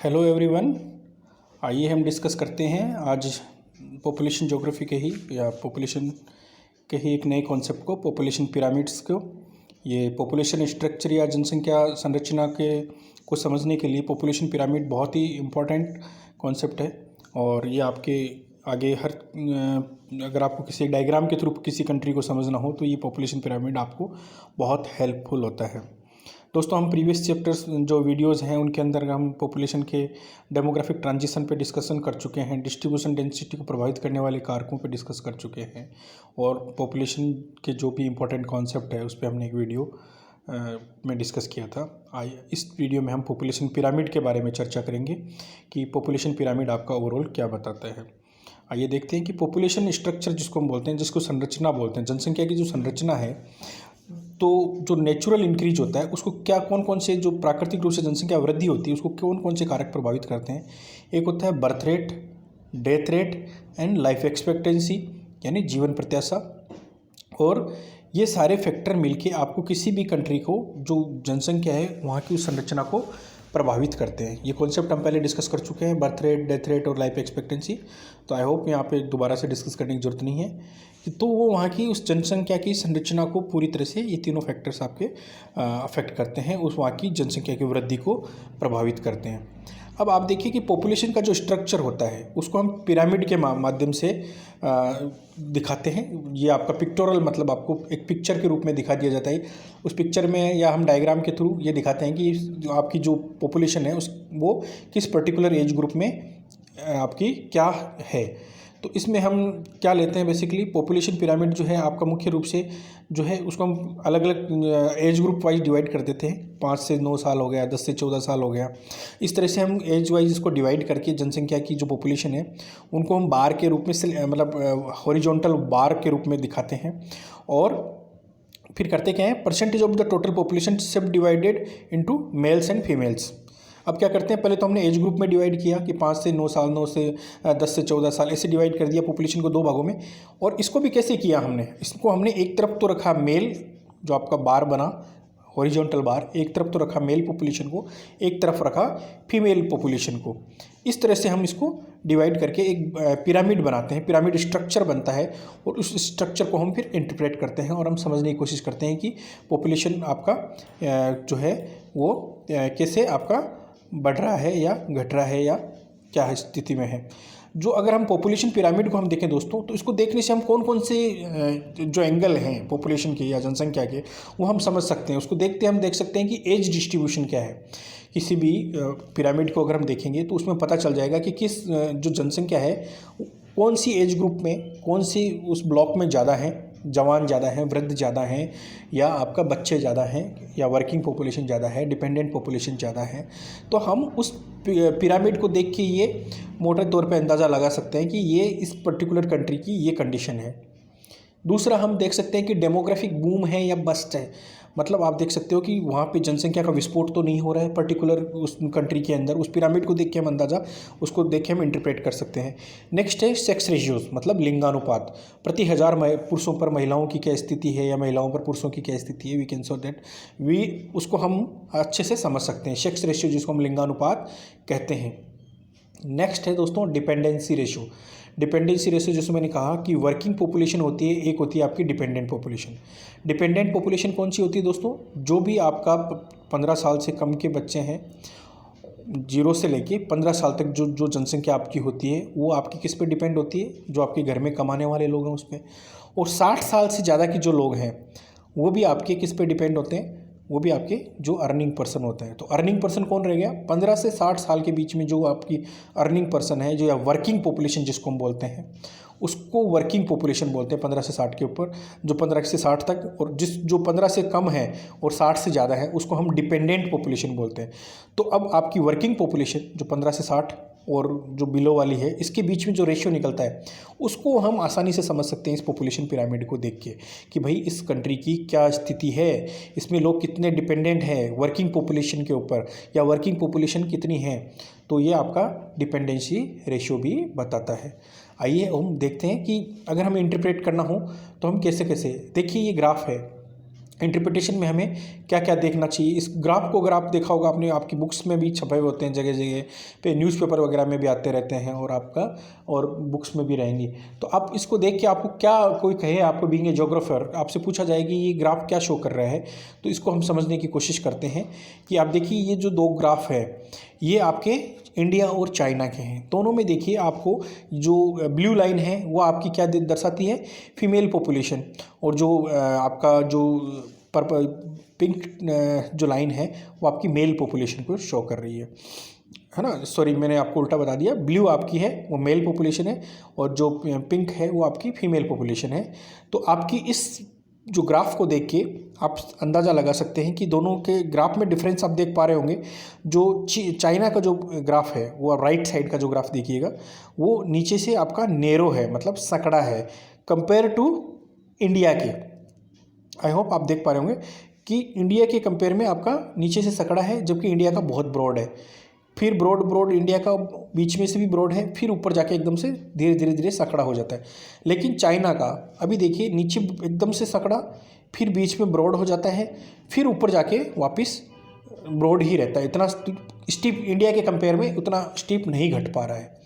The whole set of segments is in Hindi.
Hello everyone. आइए हम डिस्कस करते हैं आज पॉपुलेशन ज्योग्राफी के ही या पॉपुलेशन के ही एक नए कॉन्सेप्ट को, पॉपुलेशन पिरामिड्स को। ये पॉपुलेशन स्ट्रक्चर या जनसंख्या संरचना को समझने के लिए पॉपुलेशन पिरामिड बहुत ही इम्पोर्टेंट कॉन्सेप्ट है। और ये आपके आगे अगर आपको किसी डायग्राम के थ्रू किसी कंट्री को समझना हो तो ये पॉपुलेशन पिरामिड आपको बहुत हेल्पफुल होता है। दोस्तों, हम प्रीवियस चैप्टर्स जो वीडियोस हैं उनके अंदर हम पॉपुलेशन के डेमोग्राफिक ट्रांजिशन पे डिस्कशन कर चुके हैं, डिस्ट्रीब्यूशन डेंसिटी को प्रभावित करने वाले कारकों पे डिस्कस कर चुके हैं, और पॉपुलेशन के जो भी इम्पोर्टेंट कॉन्सेप्ट है उस पर हमने एक वीडियो में डिस्कस किया था। इस वीडियो में हम पॉपुलेशन पिरामिड के बारे में चर्चा करेंगे कि पॉपुलेशन पिरामिड आपका ओवरऑल क्या बताता है। आइए देखते हैं कि पॉपुलेशन स्ट्रक्चर जिसको हम बोलते हैं, जिसको संरचना बोलते हैं, जनसंख्या की जो संरचना है, तो जो नेचुरल इंक्रीज होता है उसको क्या कौन कौन से, जो प्राकृतिक रूप से जनसंख्या वृद्धि होती है उसको कौन कौन से कारक प्रभावित करते हैं। एक होता है birth rate, death rate and life expectancy, यानी जीवन प्रत्याशा। और ये सारे फैक्टर मिलके आपको किसी भी कंट्री को जो जनसंख्या है वहाँ की उस संरचना को प्रभावित करते हैं। ये कॉन्सेप्ट हम पहले डिस्कस कर चुके हैं, बर्थ रेट, डेथ रेट और लाइफ एक्सपेक्टेंसी। तो आई होप यहाँ पे दोबारा से डिस्कस करने की जरूरत नहीं है। तो वो वहाँ की उस जनसंख्या की संरचना को पूरी तरह से ये तीनों फैक्टर्स आपके अफेक्ट करते हैं, उस वहाँ की जनसंख्या की वृद्धि को प्रभावित करते हैं। अब आप देखिए कि पॉपुलेशन का जो स्ट्रक्चर होता है उसको हम पिरामिड के माध्यम से दिखाते हैं। ये आपका पिक्टोरल, मतलब आपको एक पिक्चर के रूप में दिखा दिया जाता है। उस पिक्चर में या हम डायग्राम के थ्रू ये दिखाते हैं कि जो आपकी जो पॉपुलेशन है वो किस पर्टिकुलर एज ग्रुप में आपकी क्या है। तो इसमें हम क्या लेते हैं, बेसिकली पॉपुलेशन पिरामिड जो है आपका मुख्य रूप से जो है उसको हम अलग अलग एज ग्रुप वाइज डिवाइड कर देते हैं। 5 से 9 साल हो गया, 10 से 14 साल हो गया, इस तरह से हम एज वाइज इसको डिवाइड करके जनसंख्या की जो पॉपुलेशन है उनको हम बार के रूप में, मतलब हॉरिजॉन्टल बार के रूप में दिखाते हैं। और फिर करते क्या है, percentage of the total population subdivided into males and females. अब क्या करते हैं, पहले तो हमने एज ग्रुप में डिवाइड किया कि 5 से 9 साल, 9 से 10 से 14 साल, ऐसे डिवाइड कर दिया पॉपुलेशन को 2 भागों में। और इसको भी कैसे किया हमने, इसको हमने एक तरफ तो रखा मेल, जो आपका बार बना हॉरिजॉन्टल बार, एक तरफ तो रखा मेल पॉपुलेशन को, एक तरफ रखा फीमेल पॉपुलेशन को। इस तरह से हम इसको डिवाइड करके एक पिरामिड बनाते हैं, पिरामिड स्ट्रक्चर बनता है। और उस स्ट्रक्चर को हम फिर इंटरप्रेट करते हैं और हम समझने की कोशिश करते हैं कि पॉपुलेशन आपका जो है वो कैसे आपका बढ़ रहा है या घट रहा है या क्या स्थिति में है। जो अगर हम पॉपुलेशन पिरामिड को हम देखें दोस्तों, तो इसको देखने से हम कौन कौन से जो एंगल हैं पॉपुलेशन के या जनसंख्या के वो हम समझ सकते हैं। उसको देखते हम देख सकते हैं कि एज डिस्ट्रीब्यूशन क्या है। किसी भी पिरामिड को अगर हम देखेंगे तो उसमें पता चल जाएगा कि किस जो जनसंख्या है कौन सी एज ग्रुप में, कौन सी उस ब्लॉक में ज़्यादा है, जवान ज़्यादा हैं, वृद्ध ज़्यादा हैं, या आपका बच्चे ज़्यादा हैं, या वर्किंग पॉपुलेशन ज़्यादा है, डिपेंडेंट पॉपुलेशन ज़्यादा है। तो हम उस पिरामिड को देख के ये मोटे तौर पे अंदाज़ा लगा सकते हैं कि ये इस पर्टिकुलर कंट्री की ये कंडीशन है। दूसरा, हम देख सकते हैं कि डेमोग्राफिक बूम है या बस्ट है। मतलब आप देख सकते हो कि वहाँ पे जनसंख्या का विस्फोट तो नहीं हो रहा है पर्टिकुलर उस कंट्री के अंदर। उस पिरामिड को देख के हम अंदाज़ा उसको देख के हम इंटरप्रेट कर सकते हैं। नेक्स्ट है सेक्स रेशियोज, मतलब लिंगानुपात, प्रति 1000 पुरुषों पर महिलाओं की क्या स्थिति है या महिलाओं पर पुरुषों की क्या स्थिति है। वी कैन सो दैट उसको हम अच्छे से समझ सकते हैं, सेक्स रेशियो जिसको हम लिंगानुपात कहते हैं। नेक्स्ट है दोस्तों डिपेंडेंसी रेशियो। डिपेंडेंसी रेशियो जैसे मैंने कहा कि वर्किंग पॉपुलेशन होती है, एक होती है आपकी डिपेंडेंट पॉपुलेशन। डिपेंडेंट पॉपुलेशन कौन सी होती है दोस्तों, जो भी आपका 15 साल से कम के बच्चे हैं, 0 से लेके 15 साल तक जो जनसंख्या आपकी होती है वो आपकी किस पे डिपेंड होती है, जो आपके घर में कमाने वाले लोग हैं उस पर। और 60 साल से ज़्यादा के जो लोग हैं वो भी आपके किस पे डिपेंड होते हैं, वो भी आपके जो अर्निंग पर्सन होता है। तो अर्निंग पर्सन कौन रह गया, 15 से 60 साल के बीच में जो आपकी अर्निंग पर्सन है, जो या वर्किंग पॉपुलेशन जिसको हम बोलते हैं, उसको वर्किंग पॉपुलेशन बोलते हैं। 15 से 60 के ऊपर, जो 15 से 60 तक, और जो 15 से कम है और 60 से ज़्यादा है उसको हम डिपेंडेंट पॉपुलेशन बोलते हैं। तो अब आपकी वर्किंग पॉपुलेशन जो 15 से 60 और जो बिलो वाली है, इसके बीच में जो रेशियो निकलता है उसको हम आसानी से समझ सकते हैं इस पॉपुलेशन पिरामिड को देख के कि भाई इस कंट्री की क्या स्थिति है, इसमें लोग कितने डिपेंडेंट हैं वर्किंग पॉपुलेशन के ऊपर, या वर्किंग पॉपुलेशन कितनी है। तो ये आपका डिपेंडेंसी रेशियो भी बताता है। आइए हम देखते हैं कि अगर हमें इंटरप्रेट करना हो तो हम कैसे कैसे। देखिए ये ग्राफ है, इंटरप्रिटेशन में हमें क्या क्या देखना चाहिए। इस ग्राफ को अगर आप देखा होगा आपने, आपकी बुक्स में भी छपे हुए होते हैं, जगह जगह पे न्यूज़पेपर वगैरह में भी आते रहते हैं और आपका और बुक्स में भी रहेंगी। तो आप इसको देख के आपको क्या कोई कहे, आपको बीइंग ए ज्योग्राफर आपसे पूछा जाए कि ये ग्राफ क्या शो कर रहा है, तो इसको हम समझने की कोशिश करते हैं कि आप देखिए ये जो दो ग्राफ है ये आपके इंडिया और चाइना के हैं। दोनों में देखिए आपको जो ब्लू लाइन है वो आपकी क्या दर्शाती है, फीमेल पॉपुलेशन, और जो आपका जो पर्पल पिंक जो लाइन है वो आपकी मेल पॉपुलेशन को शो कर रही है ना। सॉरी मैंने आपको उल्टा बता दिया, ब्लू आपकी है वो मेल पॉपुलेशन है और जो पिंक है वो आपकी फीमेल पॉपुलेशन है। तो आपकी इस जो ग्राफ को देख के आप अंदाज़ा लगा सकते हैं कि दोनों के ग्राफ में डिफरेंस आप देख पा रहे होंगे। जो चाइना का जो ग्राफ है वो राइट साइड का जो ग्राफ देखिएगा वो नीचे से आपका नेरो है, मतलब सकड़ा है, कंपेयर टू इंडिया के। आई होप आप देख पा रहे होंगे कि इंडिया के कंपेयर में आपका नीचे से सकड़ा है, जबकि इंडिया का बहुत ब्रॉड है। फिर ब्रॉड इंडिया का बीच में से भी ब्रॉड है, फिर ऊपर जाके एकदम से धीरे धीरे सकड़ा हो जाता है। लेकिन चाइना का अभी देखिए नीचे एकदम से सकड़ा, फिर बीच में ब्रॉड हो जाता है, फिर ऊपर जाके वापस ब्रॉड ही रहता है। इतना स्टीप इंडिया के कंपेयर में उतना स्टीप नहीं घट पा रहा है।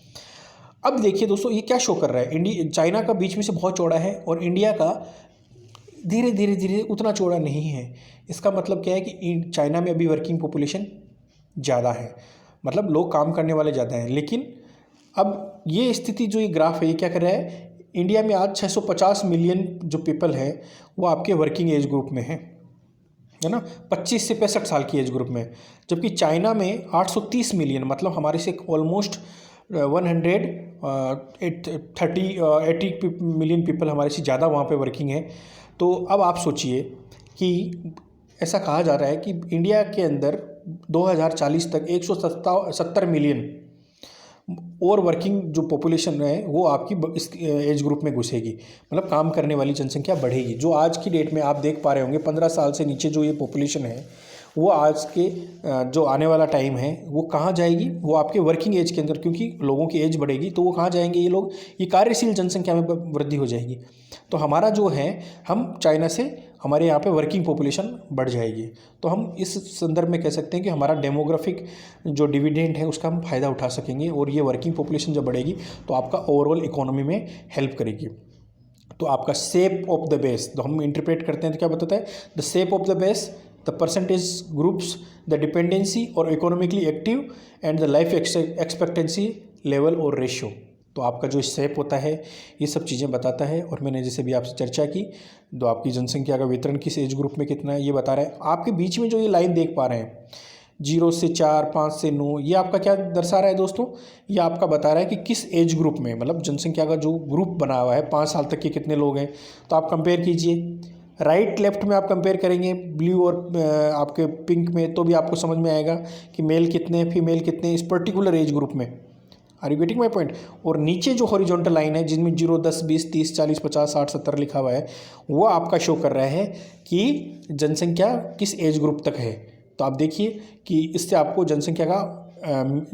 अब देखिए दोस्तों ये क्या शो कर रहा है, चाइना का बीच में से बहुत चौड़ा है और इंडिया का धीरे धीरे उतना चौड़ा नहीं है। इसका मतलब क्या है कि चाइना में अभी वर्किंग पॉपुलेशन ज़्यादा है, मतलब लोग काम करने वाले ज़्यादा हैं। लेकिन अब ये स्थिति जो ये ग्राफ है ये क्या कर रहा है, इंडिया में आज 650 मिलियन जो पीपल है वो आपके वर्किंग एज ग्रुप में है ना, 25 से 65 साल की एज ग्रुप में। जबकि चाइना में 830 मिलियन, मतलब हमारे से ऑलमोस्ट 180 मिलियन पीपल हमारे से ज़्यादा वहाँ पे वर्किंग है। तो अब आप सोचिए कि ऐसा कहा जा रहा है कि इंडिया के अंदर 2040 तक 170 मिलियन और वर्किंग जो पॉपुलेशन है वो आपकी इस एज ग्रुप में घुसेगी, मतलब काम करने वाली जनसंख्या बढ़ेगी। जो आज की डेट में आप देख पा रहे होंगे 15 साल से नीचे जो ये पॉपुलेशन है वो आज के जो आने वाला टाइम है वो कहाँ जाएगी, वो आपके वर्किंग एज के अंदर, क्योंकि लोगों की एज बढ़ेगी तो वो कहाँ जाएंगे ये लोग, ये कार्यशील जनसंख्या में वृद्धि हो जाएगी। तो हमारा जो है, हम चाइना से हमारे यहाँ पे वर्किंग पॉपुलेशन बढ़ जाएगी। तो हम इस संदर्भ में कह सकते हैं कि हमारा डेमोग्राफिक जो डिविडेंड है उसका हम फ़ायदा उठा सकेंगे, और ये वर्किंग पॉपुलेशन जब बढ़ेगी तो आपका ओवरऑल इकोनॉमी में हेल्प करेगी। तो आपका शेप ऑफ द बेस, तो हम इंटरप्रेट करते हैं तो क्या बताता है, the shape of the base, the percentage groups, the dependency और economically active and the life expectancy level और रेशियो। तो आपका जो शेप होता है ये सब चीज़ें बताता है। और मैंने जैसे भी आपसे चर्चा की, तो आपकी जनसंख्या का वितरण किस एज ग्रुप में कितना है ये बता रहा है। आपके बीच में जो ये लाइन देख पा रहे हैं 0 से 4, 5 से 9, ये आपका क्या दर्शा रहा है दोस्तों, ये आपका बता रहा है कि किस एज ग्रुप में, मतलब जनसंख्या का जो ग्रुप बना हुआ है 5 साल तक के कितने लोग हैं। तो आप कंपेयर कीजिए, राइट लेफ्ट में आप कंपेयर करेंगे ब्लू और आपके पिंक में, तो भी आपको समझ में आएगा कि मेल कितने, फीमेल कितने इस पर्टिकुलर एज ग्रुप में। Are you getting my point. और नीचे जो हॉरिजॉन्टल लाइन है जिसमें 0, 10, 20, 30, 40, 50, 60, 70 लिखा हुआ है, वो आपका शो कर रहा है कि जनसंख्या किस एज ग्रुप तक है। तो आप देखिए कि इससे आपको जनसंख्या का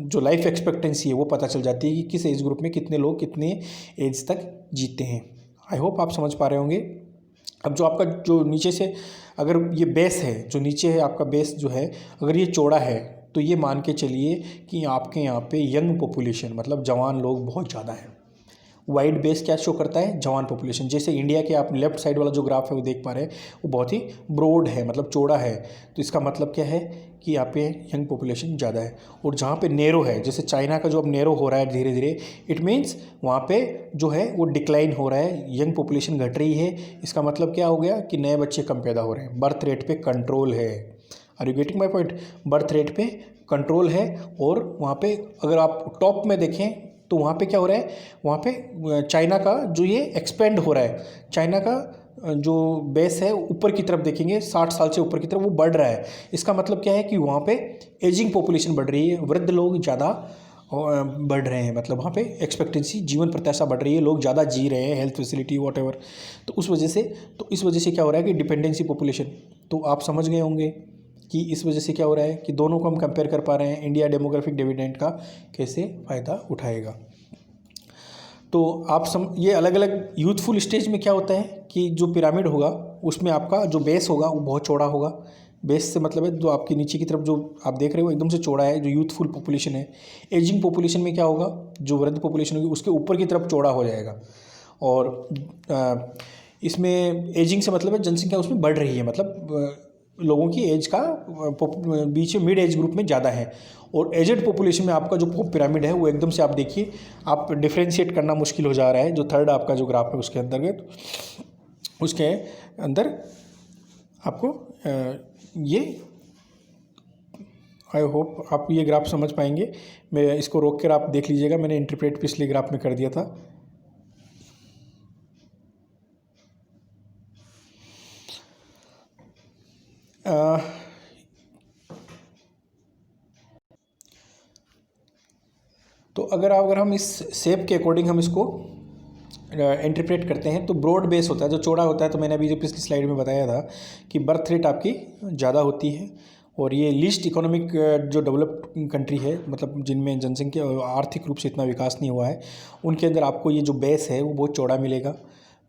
जो लाइफ एक्सपेक्टेंसी है वो पता चल जाती है कि किस एज ग्रुप में कितने लोग कितने एज तक जीते हैं। आई होप आप समझ पा रहे होंगे। अब जो आपका जो नीचे से अगर ये बेस है, जो नीचे है आपका बेस जो है, अगर ये चौड़ा है तो ये मान के चलिए कि आपके यहाँ पे यंग पॉपुलेशन, मतलब जवान लोग बहुत ज़्यादा हैं। वाइड बेस क्या शो करता है, जवान पॉपुलेशन। जैसे इंडिया के आप लेफ्ट साइड वाला जो ग्राफ है वो देख पा रहे हैं, वो बहुत ही ब्रॉड है, मतलब चौड़ा है। तो इसका मतलब क्या है कि यहाँ पे यंग पॉपुलेशन ज़्यादा है। और जहाँ पे नेरो है, जैसे चाइना का जो अब नेरो हो रहा है धीरे धीरे, इट मीन्स वहाँ पे जो है वो डिक्लाइन हो रहा है, यंग पॉपुलेशन घट रही है। इसका मतलब क्या हो गया कि नए बच्चे कम पैदा हो रहे हैं, बर्थ रेट पे कंट्रोल है। Are you getting my point. Birth rate पे कंट्रोल है। और वहाँ पे अगर आप टॉप में देखें तो वहाँ पे क्या हो रहा है, वहाँ पे चाइना का जो ये एक्सपेंड हो रहा है, चाइना का जो बेस है ऊपर की तरफ देखेंगे 60 साल से ऊपर की तरफ वो बढ़ रहा है। इसका मतलब क्या है कि वहाँ पे एजिंग पॉपुलेशन बढ़ रही है, वृद्ध लोग ज़्यादा बढ़ रहे हैं, मतलब वहाँ पे एक्सपेक्टेंसी, जीवन प्रत्याशा बढ़ रही है, लोग ज़्यादा जी रहे हैं, हेल्थ फैसिलिटी वॉट एवर। तो इस वजह से क्या हो रहा है कि डिपेंडेंसी पॉपुलेशन। तो आप समझ गए होंगे कि इस वजह से क्या हो रहा है कि दोनों को हम कंपेयर कर पा रहे हैं, इंडिया डेमोग्राफिक डिविडेंड का कैसे फ़ायदा उठाएगा। तो आप ये अलग अलग यूथफुल स्टेज में क्या होता है कि जो पिरामिड होगा उसमें आपका जो बेस होगा वो बहुत चौड़ा होगा। बेस से मतलब है जो आपके नीचे की तरफ जो आप देख रहे हो एकदम से चौड़ा है, जो यूथफुल पॉपुलेशन है। एजिंग पॉपुलेशन में क्या होगा, जो वृद्ध पॉपुलेशन होगी उसके ऊपर की तरफ चौड़ा हो जाएगा। और इसमें एजिंग से मतलब है जनसंख्या उसमें बढ़ रही है, मतलब लोगों की एज का बीच में मिड एज ग्रुप में ज़्यादा है। और एजेड पॉपुलेशन में आपका जो पिरामिड है वो एकदम से आप देखिए, आप डिफ्रेंशिएट करना मुश्किल हो जा रहा है। जो थर्ड आपका जो ग्राफ है उसके अंतर्गत, उसके अंदर आपको ये, आई होप आप ये ग्राफ समझ पाएंगे। मैं इसको रोक कर आप देख लीजिएगा, मैंने इंटरप्रेट पिछले ग्राफ में कर दिया था। तो अगर हम इस शेप के अकॉर्डिंग हम इसको इंटरप्रेट करते हैं तो ब्रॉड बेस होता है, जो चौड़ा होता है। तो मैंने अभी जो पिछली स्लाइड में बताया था कि बर्थ रेट आपकी ज़्यादा होती है, और ये लीस्ट इकोनॉमिक जो डेवलप्ड कंट्री है, मतलब जिनमें जनसंख्या आर्थिक रूप से इतना विकास नहीं हुआ है, उनके अंदर आपको ये जो बेस है वो बहुत चौड़ा मिलेगा।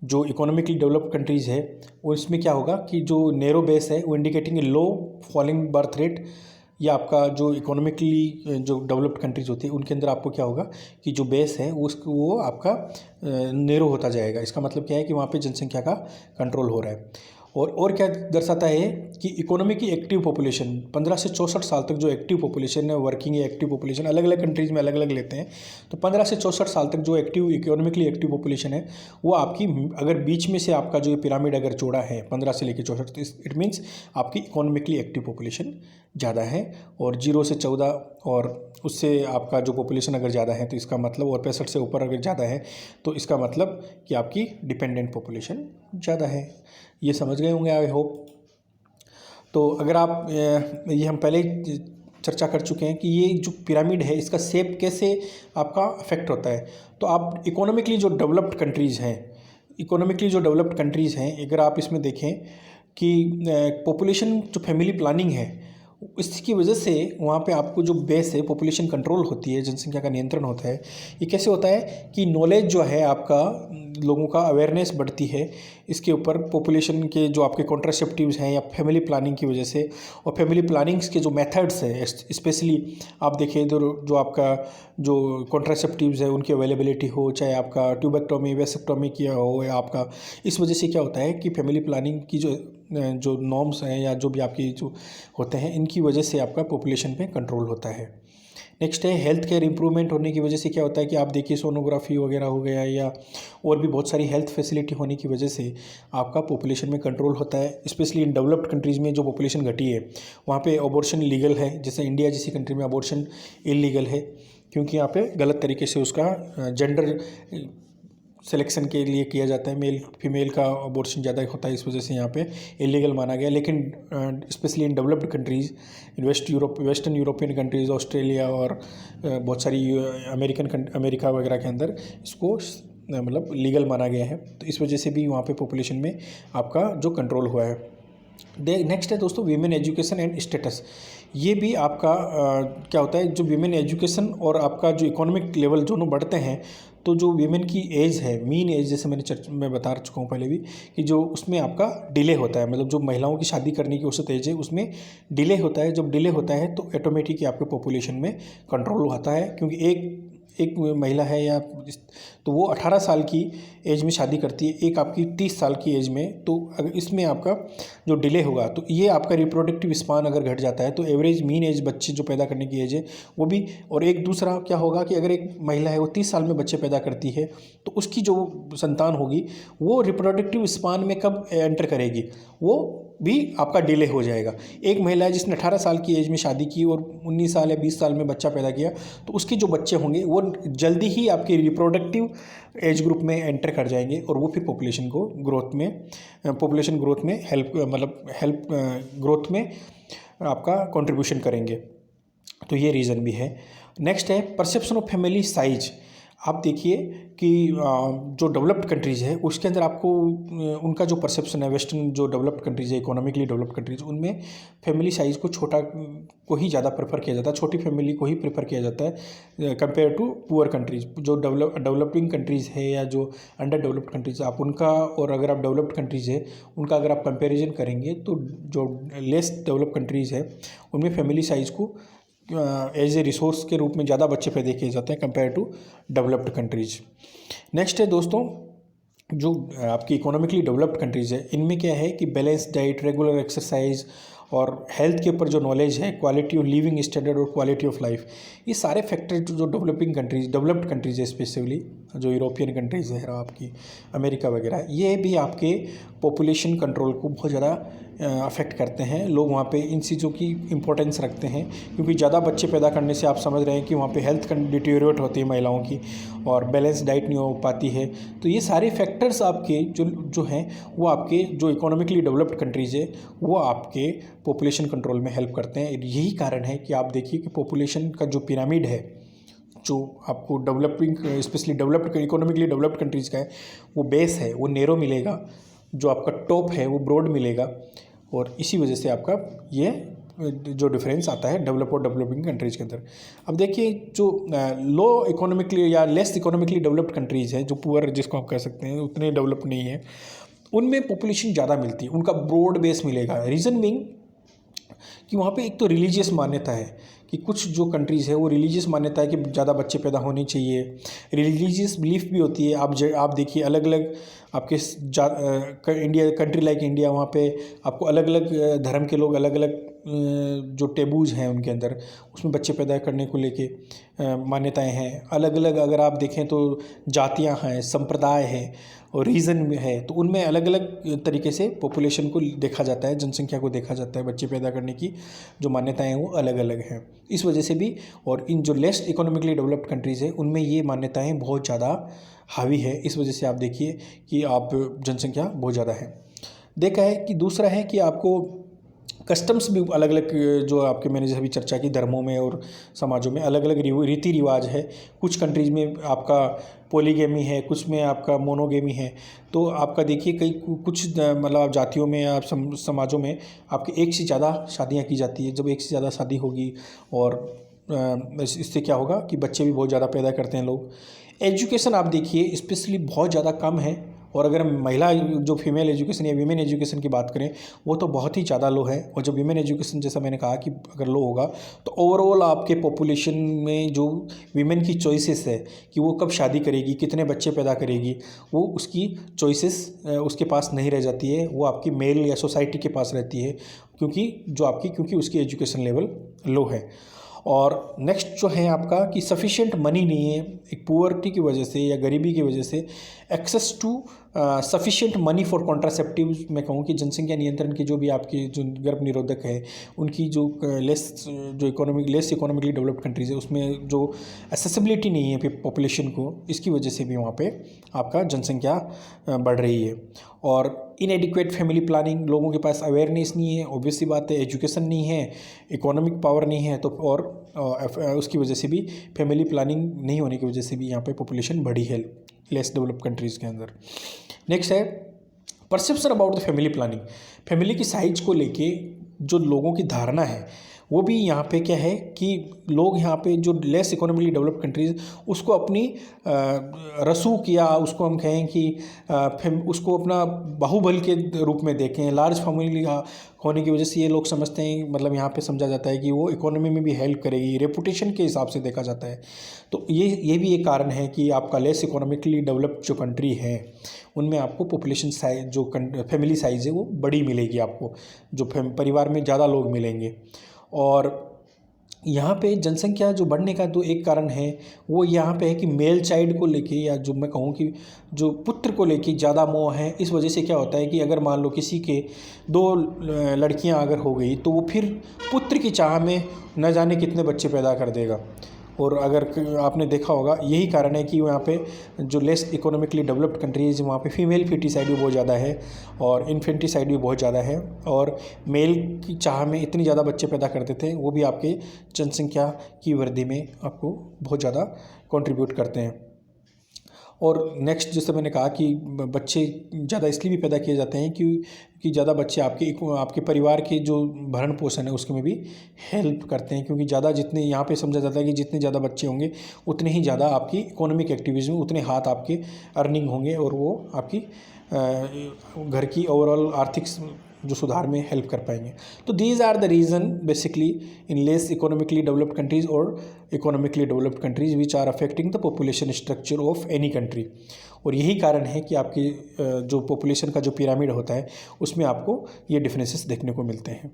जो इकोनॉमिकली डेवलप्ड कंट्रीज़ है उसमें क्या होगा कि जो नैरो बेस है वो इंडिकेटिंग लो फॉलिंग बर्थ रेट, या आपका जो इकोनॉमिकली जो डेवलप्ड कंट्रीज होती है उनके अंदर आपको क्या होगा कि जो बेस है वो आपका नैरो होता जाएगा। इसका मतलब क्या है कि वहाँ पे जनसंख्या का कंट्रोल हो रहा है। और क्या दर्शाता है कि इकोनॉमी की एक्टिव पॉपुलेशन 15 से 64 साल तक जो एक्टिव पॉपुलेशन है, वर्किंग या एक्टिव पॉपुलेशन अलग अलग कंट्रीज़ में अलग अलग लेते हैं। तो 15 से 64 साल तक जो एक्टिव इकोनॉमिकली एक्टिव पॉपुलेशन है वो आपकी, अगर बीच में से आपका जो पिरामिड अगर चौड़ा है 15 से लेकर 64, तो इट मीन्स आपकी इकोनॉमिकली एक्टिव पॉपुलेशन ज़्यादा है। और 0 से 14 और उससे आपका जो पॉपुलेशन अगर ज़्यादा है तो इसका मतलब, और 65 से ऊपर अगर ज़्यादा है तो इसका मतलब कि आपकी डिपेंडेंट पॉपुलेशन ज़्यादा है। ये समझ गए होंगे आई होप। तो अगर आप ये हम पहले ही चर्चा कर चुके हैं कि ये जो पिरामिड है इसका शेप कैसे आपका अफेक्ट होता है। तो आप इकोनॉमिकली जो डेवलप्ड कंट्रीज़ हैं, अगर आप इसमें देखें कि पॉपुलेशन जो फैमिली प्लानिंग है इसकी वजह से वहाँ पे आपको जो बेस है पॉपुलेशन कंट्रोल होती है, जनसंख्या का नियंत्रण होता है। ये कैसे होता है कि नॉलेज जो है आपका, लोगों का अवेयरनेस बढ़ती है इसके ऊपर, पॉपुलेशन के जो आपके कॉन्ट्रासेप्टिव्स हैं या फैमिली प्लानिंग की वजह से। और फैमिली प्लानिंग्स के जो मेथड्स हैं, स्पेशली आप देखें जो आपका जो कॉन्ट्रासेप्टिव्स है उनकी अवेलेबिलिटी हो, चाहे आपका ट्यूबेक्टोमी वेसेक्टोमी किया हो या आपका, इस वजह से क्या होता है कि फैमिली प्लानिंग की जो नॉर्म्स हैं या जो भी आपकी जो होते हैं इनकी वजह से आपका पॉपुलेशन पे कंट्रोल होता है। नेक्स्ट है हेल्थ केयर इंप्रूवमेंट होने की वजह से क्या होता है कि आप देखिए सोनोग्राफी वगैरह हो गया या और भी बहुत सारी हेल्थ फैसिलिटी होने की वजह से आपका पॉपुलेशन में कंट्रोल होता है। स्पेशली इन डेवलप्ड कंट्रीज़ में जो पॉपुलेशन घटी है वहाँ पे अबॉर्शन लीगल है, जैसे इंडिया जैसी कंट्री में अबॉर्शन इलीगल है, क्योंकि यहाँ पे गलत तरीके से उसका जेंडर सिलेक्शन के लिए किया जाता है, मेल फीमेल का अबॉर्शन ज़्यादा होता है, इस वजह से यहाँ पे इलीगल माना गया। लेकिन specially in developed countries, western European countries, Australia और बहुत सारी अमेरिका वगैरह के अंदर इसको मतलब लीगल माना गया है। तो इस वजह से भी वहाँ पे पॉपुलेशन में आपका जो कंट्रोल हुआ है। नेक्स्ट है दोस्तों वीमेन एजुकेशन एंड स्टेटस। ये भी आपका क्या होता है, जो वीमेन एजुकेशन और आपका जो इकोनॉमिक लेवल दोनों बढ़ते हैं तो जो वीमेन की एज है, मीन एज, जैसे मैं बता चुका हूँ पहले भी कि जो उसमें आपका डिले होता है, मतलब जो महिलाओं की शादी करने की औसत एज है उसमें डिले होता है। जब डिले होता है तो ऑटोमेटिक आपके पॉपुलेशन में कंट्रोल आता है, क्योंकि एक महिला है या तो वो 18 साल की एज में शादी करती है, एक आपकी 30 साल की एज में। तो अगर इसमें आपका जो डिले होगा तो ये आपका रिप्रोडक्टिव स्पान अगर घट जाता है तो एवरेज मीन एज बच्चे जो पैदा करने की एज है वो भी। और एक दूसरा क्या होगा कि अगर एक महिला है वो 30 साल में बच्चे पैदा करती है तो उसकी जो संतान होगी वो रिप्रोडक्टिव स्पान में कब एंटर करेगी, वो भी आपका डिले हो जाएगा। एक महिला है जिसने 18 साल की एज में शादी की और 19 साल या 20 साल में बच्चा पैदा किया तो उसके जो बच्चे होंगे वो जल्दी ही आपकी रिप्रोडक्टिव एज ग्रुप में एंटर कर जाएंगे और वो फिर पॉपुलेशन ग्रोथ में हेल्प ग्रोथ में आपका कंट्रीब्यूशन करेंगे। तो ये रीज़न भी है। नेक्स्ट है परसेप्शन ऑफ फैमिली साइज। आप देखिए कि जो डेवलप्ड कंट्रीज़ है उसके अंदर आपको उनका जो परसेप्शन है, वेस्टर्न जो डेवलप्ड कंट्रीज़ है, इकोनॉमिकली डेवलप्ड कंट्रीज़, उनमें फैमिली साइज़ को छोटा को ही ज़्यादा प्रेफर किया जाता है, छोटी फैमिली को ही प्रेफर किया जाता है कंपेयर टू पुअर कंट्रीज़। जो डेवलपिंग कंट्रीज़ है या जो अंडर डेवलप्ड कंट्रीज़, आप उनका और अगर आप डेवलप्ड कंट्रीज़ है उनका अगर आप कंपेरिजन करेंगे तो जो लेस डेवलप्ड कंट्रीज़ है उनमें फैमिली साइज़ को एज ए रिसोर्स के रूप में ज़्यादा बच्चे पैदा किए जाते हैं compare to developed countries. Next है दोस्तों, जो आपकी इकोनॉमिकली डेवलप्ड कंट्रीज़ है इनमें क्या है कि बैलेंस डाइट, रेगुलर एक्सरसाइज और हेल्थ के ऊपर जो नॉलेज है, क्वालिटी ऑफ लिविंग स्टैंडर्ड और क्वालिटी ऑफ लाइफ, ये सारे फैक्टर जो डेवलप्ड कंट्रीज़ है, स्पेसिफिकली जो यूरोपियन कंट्रीज़ है, आपकी अमेरिका वगैरह, ये भी आपके पॉपुलेशन कंट्रोल को बहुत ज़्यादा अफेक्ट करते हैं। लोग वहाँ पे इन चीज़ों की इम्पोर्टेंस रखते हैं क्योंकि ज़्यादा बच्चे पैदा करने से आप समझ रहे हैं कि वहाँ पे हेल्थ डिटीरियोरेट होती है महिलाओं की और बैलेंस डाइट नहीं हो पाती है। तो ये सारे फैक्टर्स आपके जो हैं वो आपके जो इकोनॉमिकली डेवलप्ड कंट्रीज़ है वो आपके पॉपुलेशन कंट्रोल में हेल्प करते हैं। यही कारण है कि आप देखिए कि पॉपुलेशन का जो पिरामिड है, जो आपको developing specially developed economically developed countries का है, वो बेस है वो नैरो मिलेगा, जो आपका टॉप है वो ब्रॉड मिलेगा, और इसी वजह से आपका ये जो डिफरेंस आता है डेवलप और डेवलपिंग कंट्रीज़ के अंदर। अब देखिए जो लो इकोनॉमिकली या लेस इकोनॉमिकली डेवलप्ड कंट्रीज़ हैं, जो पुअर जिसको आप कह सकते हैं, उतने डेवलप नहीं है, उनमें पॉपुलेशन ज़्यादा मिलती है, उनका ब्रॉड बेस मिलेगा। रीज़न बीइंग कि वहाँ पे एक तो रिलीजियस मान्यता है कि कुछ जो कंट्रीज़ है वो रिलीजियस मान्यता है कि ज़्यादा बच्चे पैदा होने चाहिए, रिलीजियस बिलीफ भी होती है। आप देखिए अलग अलग आपके इंडिया कंट्री लाइक इंडिया, वहाँ पे आपको अलग अलग धर्म के लोग अलग अलग जो टेबूज़ हैं उनके अंदर, उसमें बच्चे पैदा करने को लेके मान्यताएं हैं अलग अलग। अगर आप देखें तो जातियां हैं, संप्रदाय है और रीज़न में है, तो उनमें अलग अलग तरीके से पॉपुलेशन को देखा जाता है, जनसंख्या को देखा जाता है, बच्चे पैदा करने की जो मान्यताएं हैं वो अलग अलग हैं। इस वजह से भी, और इन जो लेस इकोनॉमिकली डेवलप्ड कंट्रीज़ हैं उनमें ये मान्यताएं बहुत ज़्यादा हावी है। इस वजह से आप देखिए कि आप जनसंख्या बहुत ज़्यादा है। देखा है कि दूसरा है कि आपको कस्टम्स भी अलग अलग, जो आपके मैंने अभी चर्चा की, धर्मों में और समाजों में अलग अलग रीति रिवाज है। कुछ कंट्रीज़ में आपका पॉलीगेमी है, कुछ में आपका मोनोगेमी है। तो आपका देखिए कई कुछ मतलब आप जातियों में, आप समाजों में आपके एक से ज़्यादा शादियाँ की जाती है। जब एक से ज़्यादा शादी होगी और इससे क्या होगा कि बच्चे भी बहुत ज़्यादा पैदा करते हैं लोग। एजुकेशन आप देखिए स्पेशली बहुत ज़्यादा कम है, और अगर हम महिला जो फीमेल एजुकेशन या वीमेन एजुकेशन की बात करें वो तो बहुत ही ज़्यादा लो है। और जब वीमेन एजुकेशन, जैसा मैंने कहा कि अगर लो होगा तो ओवरऑल आपके पॉपुलेशन में जो वीमेन की चॉइसेस है कि वो कब शादी करेगी, कितने बच्चे पैदा करेगी, वो उसकी चॉइसेस उसके पास नहीं रह जाती है, वो आपकी मेल या सोसाइटी के पास रहती है, क्योंकि उसकी एजुकेशन लेवल लो है। और नेक्स्ट जो है आपका कि सफिशिएंट मनी नहीं है, एक पुअर्टी की वजह से या गरीबी की वजह से access to sufficient money for contraceptives. मैं कहूँ कि जनसंख्या नियंत्रण की जो भी आपकी जो गर्भ निरोधक है उनकी जो लेस इकोनॉमिकली डेवलप्ड कंट्रीज़ है उसमें जो एक्सेसिबिलिटी नहीं है पॉपुलेशन को, इसकी वजह से भी वहाँ पे आपका जनसंख्या बढ़ रही है। और इनएडिक्वेट फैमिली प्लानिंग, लोगों के पास अवेयरनेस नहीं है, ऑब्वियसली बात है, एजुकेशन नहीं है, इकोनॉमिक पावर नहीं है, तो और उसकी वजह से भी फैमिली प्लानिंग नहीं होने की वजह से भी यहाँ पे पॉपुलेशन बढ़ी है लेस डेवलप्ड कंट्रीज़ के अंदर। नेक्स्ट है perception about the family planning. Family की साइज को लेके जो लोगों की धारणा है वो भी यहाँ पे क्या है कि लोग यहाँ पे जो लेस इकोनॉमिकली डेवलप्ड कंट्रीज़ उसको अपनी रसूख, या उसको हम कहें कि उसको अपना बाहुबल के रूप में देखें। लार्ज फैमिली होने की वजह से ये लोग समझते हैं, मतलब यहाँ पे समझा जाता है कि वो इकोनॉमी में भी हेल्प करेगी, रेपुटेशन के हिसाब से देखा जाता है। तो ये भी एक कारण है कि आपका लेस इकोनॉमिकली डेवलप्ड जो कंट्री है उनमें आपको पॉपुलेशन साइज, जो फैमिली साइज़ है वो बड़ी मिलेगी आपको, जो परिवार में ज़्यादा लोग मिलेंगे। और यहाँ पे जनसंख्या जो बढ़ने का तो एक कारण है वो यहाँ पे है कि मेल चाइल्ड को लेके, या जो मैं कहूँ कि जो पुत्र को लेके ज़्यादा मोह है। इस वजह से क्या होता है कि अगर मान लो किसी के 2 लड़कियाँ अगर हो गई तो वो फिर पुत्र की चाह में न जाने कितने बच्चे पैदा कर देगा। और अगर आपने देखा होगा यही कारण है कि यहाँ पे जो लेस इकोनॉमिकली डेवलप्ड कंट्रीज़ वहाँ पे फीमेल फीटिसाइड भी बहुत ज़्यादा है और इन्फेंटिसाइड भी बहुत ज़्यादा है, और मेल की चाह में इतनी ज़्यादा बच्चे पैदा करते थे, वो भी आपके जनसंख्या की वृद्धि में आपको बहुत ज़्यादा कंट्रीब्यूट करते हैं। और नेक्स्ट जैसे मैंने कहा कि बच्चे ज़्यादा इसलिए भी पैदा किए जाते हैं कि ज़्यादा बच्चे आपके परिवार के जो भरण पोषण है उसके में भी हेल्प करते हैं, क्योंकि ज़्यादा जितने यहाँ पे समझा जाता है कि जितने ज़्यादा बच्चे होंगे उतने ही ज़्यादा आपकी इकोनॉमिक एक्टिविटीज़ में उतने हाथ आपके अर्निंग होंगे और वो आपकी घर की ओवरऑल आर्थिक जो सुधार में हेल्प कर पाएंगे। तो these are the reason basically in less economically developed countries और economically developed countries which are affecting the population structure of any country. और यही कारण है कि आपकी जो पॉपुलेशन का जो पिरामिड होता है उसमें आपको ये डिफरेंसेस देखने को मिलते हैं।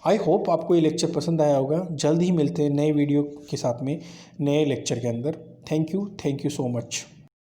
आई होप आपको ये लेक्चर पसंद आया होगा। जल्द ही मिलते हैं नए वीडियो के साथ में नए लेक्चर के अंदर। Thank you so much.